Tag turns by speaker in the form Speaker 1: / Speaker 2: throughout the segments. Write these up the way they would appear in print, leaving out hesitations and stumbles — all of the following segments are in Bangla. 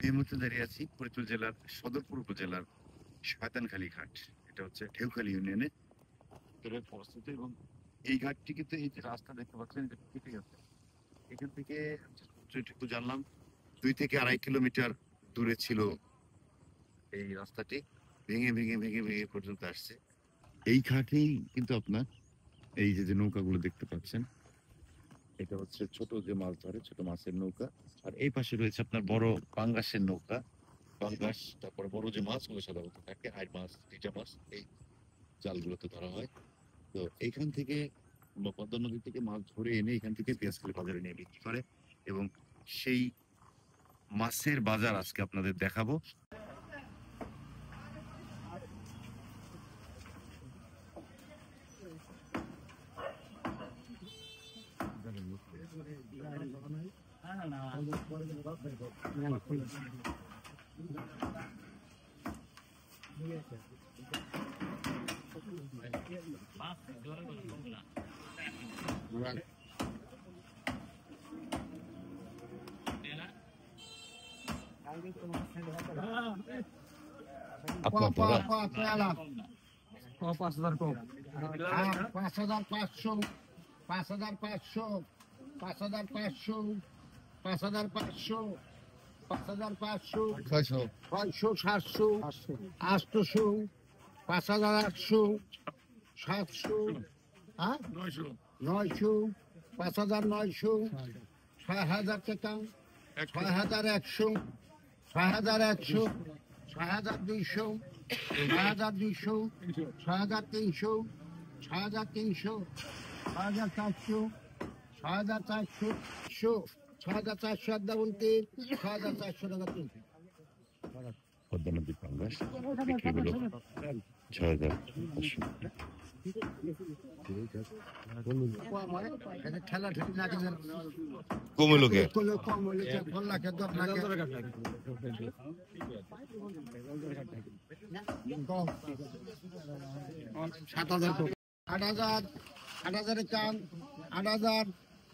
Speaker 1: এই মুহূর্তে দাঁড়িয়ে আছি ফরিদপুর জেলার সদরপুর উপজেলার শয়তানখালী ঘাট। এটা হচ্ছে ঢেউখালী ইউনিয়নে অবস্থিত এবং এই ঘাটটি কিন্তু এই যে রাস্তা দেখতে পাচ্ছেন এটা কেটে গেছে। এখান থেকে যেটুকু জানলাম 2 থেকে 2.5 কিলোমিটার দূরে ছিল এই রাস্তাটি, ভেঙে ভেঙে ভেঙে ভেঙে পর্যন্ত আসছে। এই ঘাটেই কিন্তু আপনার এই যে নৌকাগুলো দেখতে পাচ্ছেন, এটা হচ্ছে ছোট যে মাছ ধরে, ছোট মাছের নৌকা। আর এই পাশে রয়েছে আপনার বড় পাঙ্গাসের নৌকা, পাঙ্গাস। তারপরে বড় যে মাছগুলো সাধারণত থাকে, আইড় মাছ, টিটা মাছ, এই জালগুলোতে ধরা হয়। তো এইখান থেকে পদ্মা নদী থেকে মাছ ধরে এনে এখান থেকে পেঁয়াজখালী বাজারে নিয়ে বিক্রি করে এবং সেই মাছের বাজার আজকে আপনাদের দেখাবো। আপনার দাদা
Speaker 2: 5,000 কম।
Speaker 3: 5,500, 5,500, 5,500, 5,500, 5,500, 600, 700, 800, 5,800, 700, 900, 5,900, 6,000 টাকা, 6,100, 6,100, 6,200, 6,200, 6,300, 6,300, 6,400, 6,400, 6,400 আড্ডা বলতে 6,400 টাকা তুলছে।
Speaker 1: পদ্মা নদীর পাঙ্গাস বিক্রি হলো 6,500।
Speaker 3: ঠেলা ঠেলি না কিনে
Speaker 1: কমলো কে?
Speaker 3: কম হলে 4 লাখ 10 লাখ 7,000 8,000, 8,000 কাম, 8,000,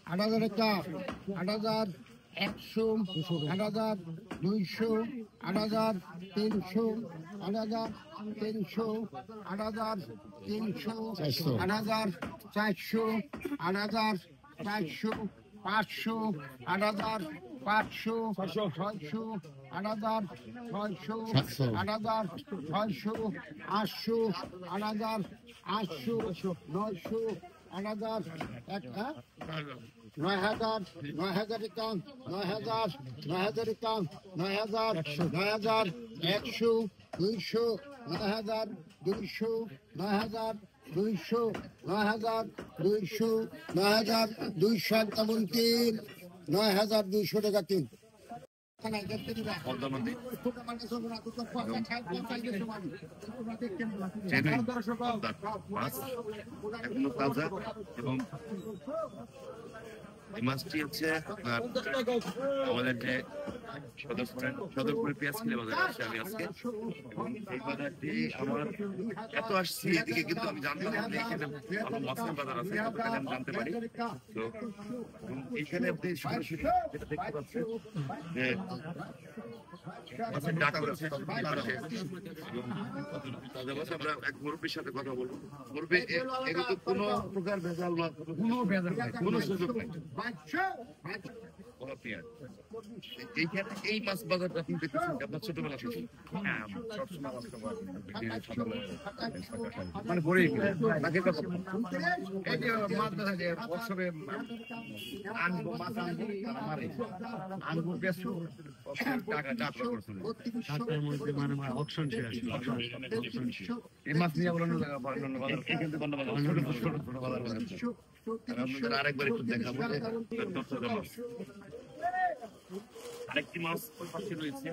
Speaker 3: 8,000 কাম, 8,000, 100, 8,000, 200, 8,000, 300, 8,000, 300, 8,000, 300, 8,000, 400, 8,000, 400, 500, 8,000, 500, 600, 8,000, 600, 8,000, 600, 800, 8,000, 800, 900, 8,000, 9,000, 9,000 কাম, 9,000, 9,000 কাম, 9,000, 9,000, 100, 200, 9,000, 200, 9,000, 200, 9,000, 200, 9,000, 200 একটা বলতে 9,200 টাকা তিন।
Speaker 1: পদ্মা নদী মাছ এখনো তাজা এবং এই মাছটি হচ্ছে আপনার আমাদের যে সদরপুরের পেঁয়াজখালী বাজারে আসছে আমি আজকে, এবং এই বাজারটি আমার এত আসছি এদিকে কিন্তু আমি জানতাম না যে এখানে ভালো মাছের বাজার আছে, এখানে আমি জানতে পারি। তো এইখানে আপনি সরাসরি যেটা দেখতে পাচ্ছেন যে মাছের ডাক করেছে এই পাশে, এবং আমরা এক মুরব্বীর সাথে কথা বলবো। মুরব্বী, এগুলো তো কোনো প্রকার ভেজাল বা কোনো সুযোগ নাই। এইখানে এই মাছ বাজারটা আপনি দেখতেছেন আপনার ছোটবেলা থেকে? মানে পরে নাকি কথা এই যে মাছ দেখা যায় বছরে আনবো, মাছ আনবো, মারে আনবো, বেশু টাকা টাকা করছিল মানে অকশন শেষ। এই মাছ নিয়ে বলেন বাজার এখান থেকে বাজার ছোট ছোট বাজার আপনাদের আরেকবার একটু দেখাবো আরেকটি মাছ ওই পাশে রয়েছে।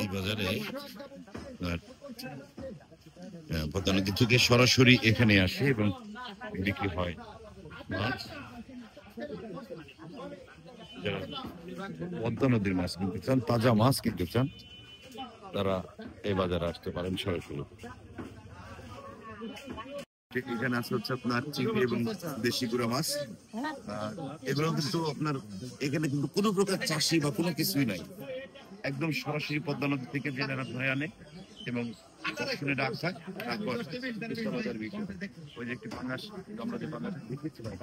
Speaker 1: এই বাজারে পদ্মা নদী থেকে সরাসরি এখানে আসে এবং বিক্রি হয় মাছ। যারা পদ্মা নদীর মাছ কিনতে চান, তাজা মাছ কিনতে চান, তারা এই বাজারে আসতে পারেন সরাসরি। এখানে আছে হচ্ছে আপনার চিংড়ি এবং দেশি গুঁড়া মাছ। এগুলো কিন্তু আপনার এখানে কিন্তু কোনো প্রকার চাষি বা কোনো কিছুই নাই, একদম সরাসরি পদ্মা নদী থেকে জেলেরা ধরে আনে এবং শুনে ডাক থাকে বাজার বিক্রি। ওই যে একটি পাঙ্গাস, আমরা যে পাঙ্গাস দেখেছি ভাই,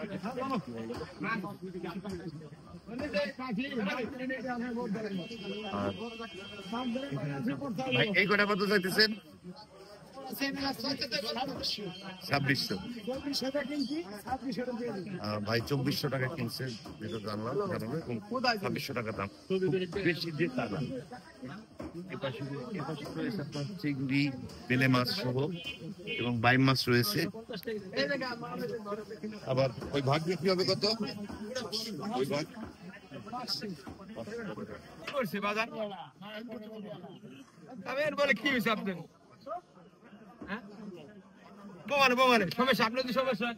Speaker 1: এই কটা কত চাইতেছেন? 2600 ভাই, 2400 টাকা কিনছে, যেটা জানলাম জানাবো, এবং 2600 টাকা দাম। বেশি যে তা না। এপাশে রয়েছে আপনার চিংড়ি, বেলে মাছ সহ এবং বাইম মাছ রয়েছে। আবার ওই ভাগ বিক্রি হবে কত? ওই ভাগ
Speaker 2: বাজার বলে কি হয়েছে আপনার? বোমানে সমস্যা, আপনার তো সমস্যা।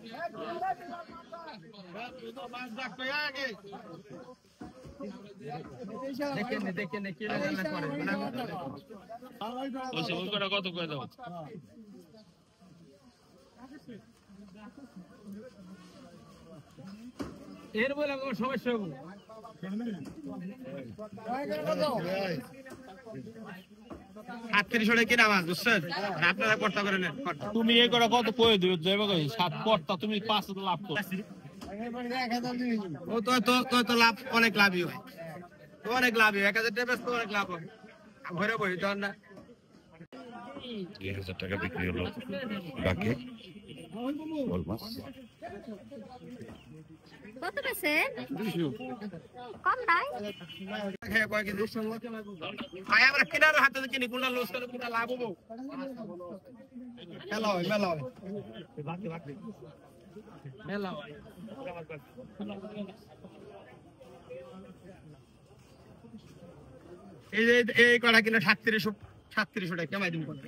Speaker 2: কত করে দাও? এর বলে আমার সমস্যা হবো। আপনারা কর্তা করে নেন। তুমি এই করে কত কয়ে দিও, সাত কর্তা তুমি 5 লাভ করছো। তো লাভ, অনেক লাভই হয়, অনেক লাভই হয়। 1000 টাকা তো অনেক লাভ হয়। ঘরে বই তখন না
Speaker 1: 2000 টাকা বিক্রি হলো বাকি বল মাছ।
Speaker 4: কত পেছে? কম নাই।
Speaker 2: আমরা কিনার হাতে কিনি, কোনটা লস করে কোনটা লাভ হবো। মেলা হয় মেলা হয়। এই কড়া কিনা 3700 টাকা কেমাই দিন করতে।